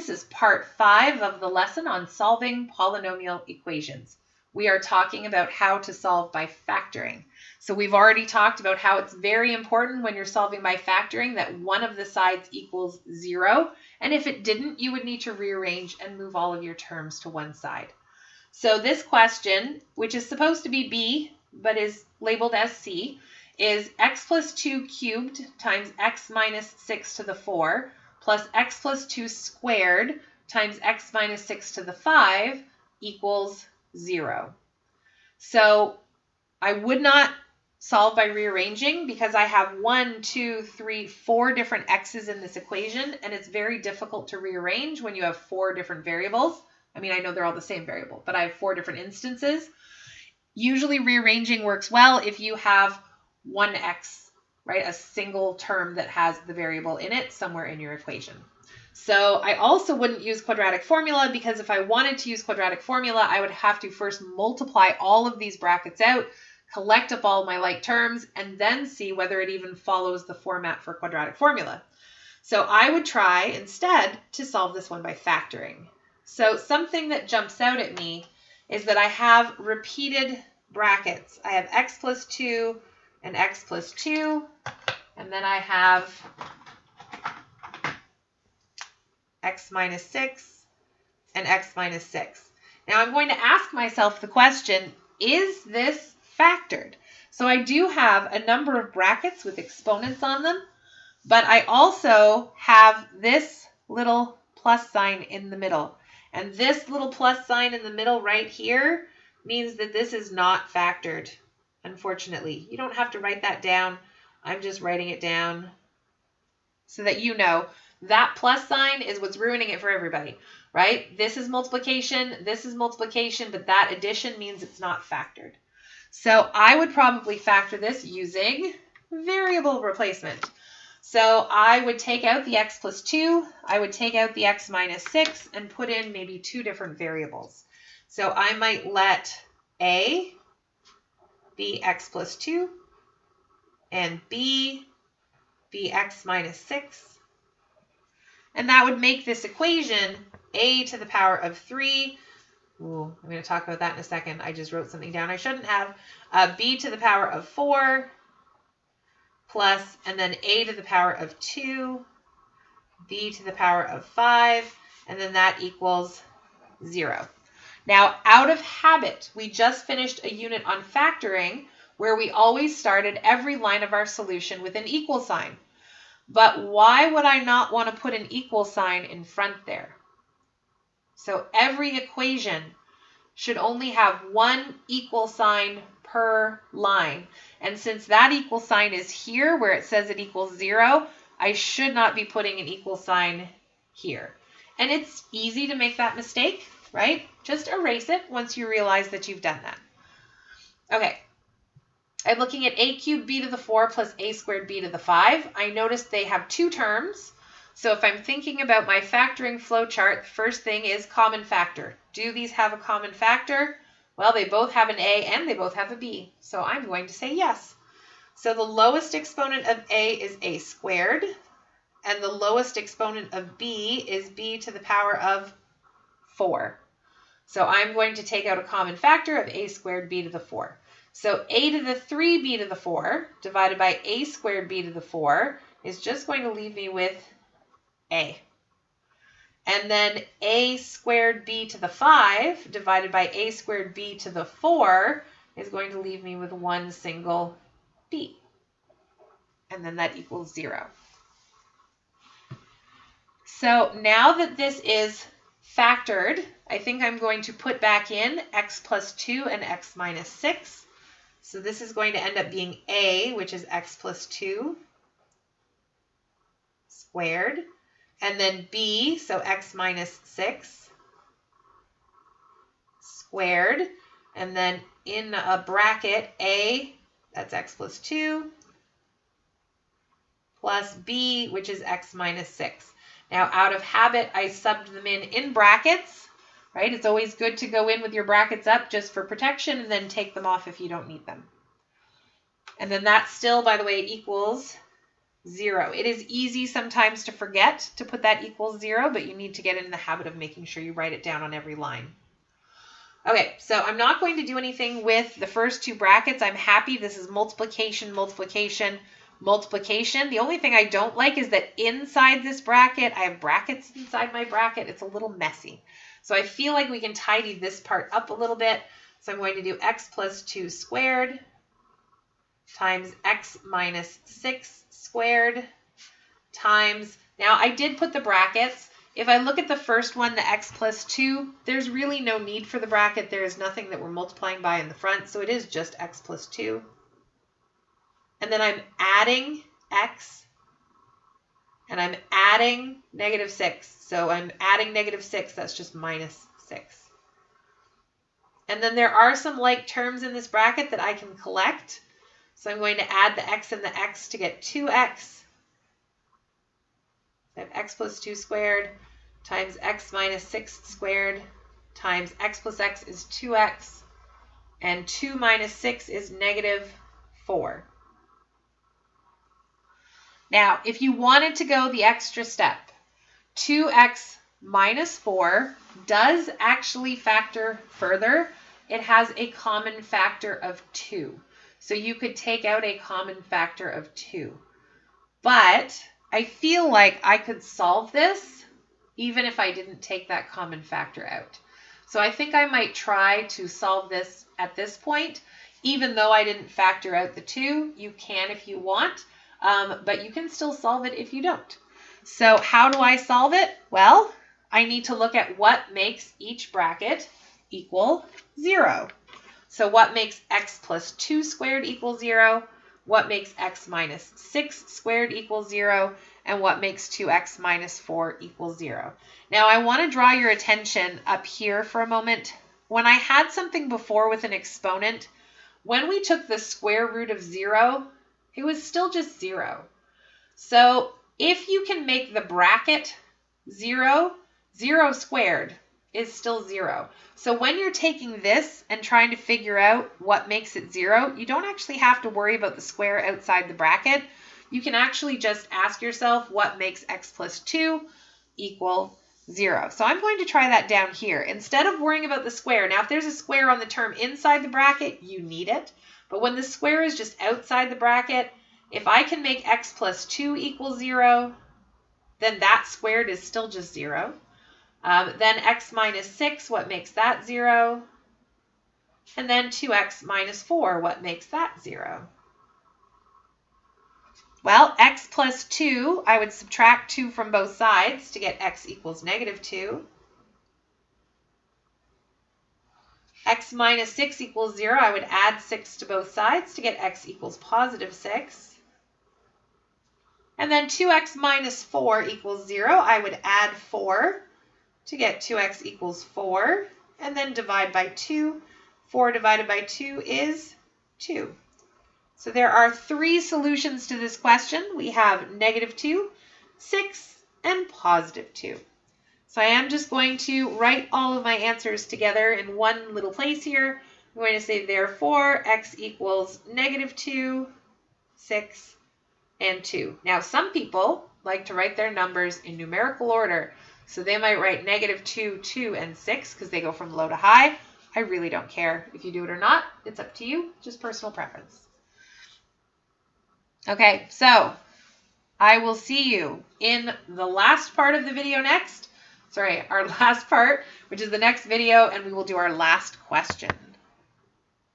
This is part 5 of the lesson on solving polynomial equations. We are talking about how to solve by factoring. So we've already talked about how it's very important when you're solving by factoring that one of the sides equals 0. And if it didn't, you would need to rearrange and move all of your terms to one side. So this question, which is supposed to be B, but is labeled as C, is x plus 2 cubed times x minus 6 to the 4 plus x plus 2 squared times x minus 6 to the 5 equals 0. So I would not solve by rearranging because I have 1, 2, 3, 4 different x's in this equation, and it's very difficult to rearrange when you have 4 different variables. I mean, I know they're all the same variable, but I have 4 different instances. Usually rearranging works well if you have one x, right? A single term that has the variable in it somewhere in your equation. So I also wouldn't use quadratic formula because if I wanted to use quadratic formula, I would have to first multiply all of these brackets out, collect up all my like terms, and then see whether it even follows the format for quadratic formula. So I would try instead to solve this one by factoring. So something that jumps out at me is that I have repeated brackets. I have x plus 2 and x plus 2, and then I have x minus 6 and x minus 6. Now I'm going to ask myself the question, is this factored? So I do have a number of brackets with exponents on them, but I also have this little plus sign in the middle. And this little plus sign in the middle right here means that this is not factored, unfortunately. You don't have to write that down. I'm just writing it down so that you know that plus sign is what's ruining it for everybody, right? This is multiplication, but that addition means it's not factored. So I would probably factor this using variable replacement. So I would take out the x plus 2, I would take out the x minus 6, and put in maybe 2 different variables. So I might let A be x plus 2 and B be x minus 6. And that would make this equation a to the power of 3. Ooh, I'm going to talk about that in a second. I just wrote something down I shouldn't have. B to the power of 4 plus, and then a to the power of 2, b to the power of 5, and then that equals 0. Now, out of habit, we just finished a unit on factoring where we always started every line of our solution with an equal sign. But why would I not want to put an equal sign in front there? So every equation should only have one equal sign per line. And since that equal sign is here where it says it equals 0, I should not be putting an equal sign here. And it's easy to make that mistake, right? Just erase it once you realize that you've done that. Okay. I'm looking at a cubed b to the 4 plus a squared b to the 5. I noticed they have 2 terms. So if I'm thinking about my factoring flow chart, the first thing is common factor. Do these have a common factor? Well, they both have an a and they both have a b. So I'm going to say yes. So the lowest exponent of a is a squared, and the lowest exponent of b is b to the power of 4. So I'm going to take out a common factor of a squared b to the 4. So a to the 3b to the 4 divided by a squared b to the 4 is just going to leave me with a. And then a squared b to the 5 divided by a squared b to the 4 is going to leave me with one single b. And then that equals 0. So now that this is factored, I think I'm going to put back in x plus 2 and x minus 6. So this is going to end up being a, which is x plus 2 squared, and then b, so x minus 6 squared, and then in a bracket a, that's x plus 2, plus b, which is x minus 6. Now, out of habit, I subbed them in brackets, right? It's always good to go in with your brackets up just for protection and then take them off if you don't need them. And then that still, by the way, equals 0. It is easy sometimes to forget to put that equals 0, but you need to get in the habit of making sure you write it down on every line. Okay, so I'm not going to do anything with the first two brackets. I'm happy. This is multiplication, multiplication, multiplication. The only thing I don't like is that inside this bracket, I have brackets inside my bracket. It's a little messy. So I feel like we can tidy this part up a little bit. So I'm going to do x plus 2 squared times x minus 6 squared times, now I did put the brackets. If I look at the first one, the x plus 2, there's really no need for the bracket. There is nothing that we're multiplying by in the front, so it is just x plus 2. And then I'm adding x, and I'm adding negative 6. So I'm adding negative 6, that's just minus 6. And then there are some like terms in this bracket that I can collect. So I'm going to add the x and the x to get 2x. I have x plus 2 squared times x minus 6 squared times x plus x is 2x, and 2 minus 6 is negative 4. Now, if you wanted to go the extra step, 2x minus 4 does actually factor further. It has a common factor of 2. So you could take out a common factor of 2. But I feel like I could solve this even if I didn't take that common factor out. So I think I might try to solve this at this point, even though I didn't factor out the 2. You can if you want, but you can still solve it if you don't. So how do I solve it? Well, I need to look at what makes each bracket equal 0. So what makes x plus 2 squared equal 0? What makes x minus 6 squared equal 0? And what makes 2x minus 4 equal 0? Now I want to draw your attention up here for a moment. When I had something before with an exponent, when we took the square root of 0, it was still just 0. So if you can make the bracket 0, 0 squared is still 0. So when you're taking this and trying to figure out what makes it 0, you don't actually have to worry about the square outside the bracket. You can actually just ask yourself what makes x plus 2 equal 0. So I'm going to try that down here. Instead of worrying about the square, now if there's a square on the term inside the bracket, you need it. But when the square is just outside the bracket, if I can make x plus 2 equal 0, then that squared is still just 0. Then x minus 6, what makes that 0? And then 2x minus 4, what makes that 0? Well, x plus 2, I would subtract 2 from both sides to get x equals negative 2. X minus 6 equals 0, I would add 6 to both sides to get x equals positive 6. And then 2x minus 4 equals 0, I would add 4 to get 2x equals 4, and then divide by 2. 4 divided by 2 is 2. So there are 3 solutions to this question. We have negative 2, 6, and positive 2. So I am just going to write all of my answers together in one little place here. I'm going to say, therefore, x equals negative 2, 6, and 2. Now, some people like to write their numbers in numerical order. So they might write negative 2, 2, and 6 because they go from low to high. I really don't care if you do it or not. It's up to you, just personal preference. Okay, so I will see you in the last part of the video next. Sorry, our last part, which is the next video, and we will do our last question.